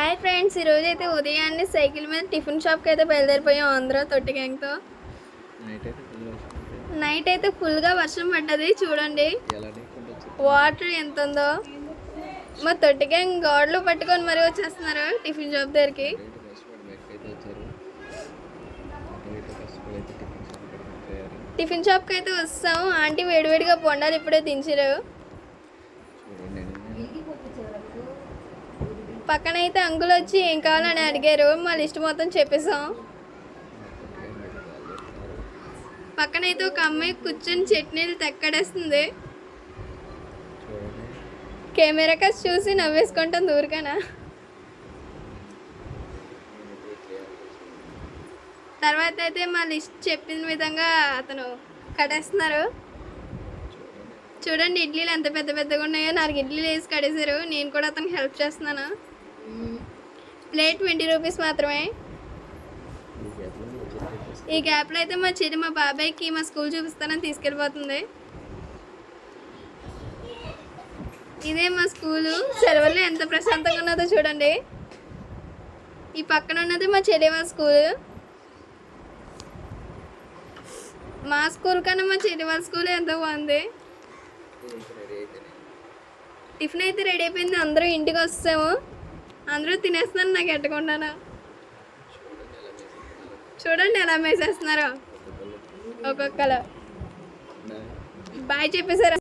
Hi friends, ఈరోజు అయితే ఉదయాన్నే సైకిల్ మీద టిఫిన్ షాప్కి అయితే బయలుదేరిపోయాం అందరూ తొట్టి గ్యాంగ్తో. నైట్ అయితే ఫుల్గా వర్షం పడ్డది. చూడండి వాటర్ ఎంత ఉందో. మా తొట్టి గ్యాంగ్ గాడ్లు పట్టుకొని మరీ వచ్చేస్తున్నారు టిఫిన్ షాప్ దగ్గరికి. టిఫిన్ షాప్కి అయితే వస్తాం. ఆంటీ వేడివేడిగా బొండాలు ఇప్పుడే దించారు. పక్కన అయితే అంకుల్ వచ్చి ఏం కావాలని అడిగారు. మా లిస్ట్ మొత్తం చెప్పేసాం. పక్కన అయితే ఒక అమ్మాయి కూర్చొని చట్నీలు తెక్కడేస్తుంది. కెమెరా కాస్ చూసి నవ్వేసుకుంటుంది ఊరికనా. తర్వాత అయితే మా లిస్ట్ చెప్పిన విధంగా అతను కట్టేస్తున్నారు. చూడండి ఇడ్లీలు ఎంత పెద్ద పెద్దగా ఉన్నాయో. 4 ఇడ్లీలు వేసి కడేశారు. నేను కూడా అతనికి హెల్ప్ చేస్తున్నాను. ప్లేట్ 20 రూపీస్ మాత్రమే. ఈ గ్యాప్లో అయితే మా చెల్లి మా బాబాయ్కి మా స్కూల్ చూపిస్తానని తీసుకెళ్ళిపోతుంది. ఇదే మా స్కూలు. సెలవుల్లో ఎంత ప్రశాంతంగా ఉన్నదో చూడండి. ఈ పక్కన ఉన్నది మా చెల్లి వాళ్ళ స్కూల్. మా స్కూల్ కన్నా మా చెల్లి వాళ్ళ స్కూల్ ఎంతో బాగుంది. టిఫిన్ అయితే రెడీ అయిపోయింది. అందరూ ఇంటికి వస్తాము. అందరూ తినేస్తున్నాను నాకు ఎట్టకుండాను. చూడండి ఎలా మేసేస్తున్నారో ఒక్కొక్కరు. బాయ్ చెప్పేశారు.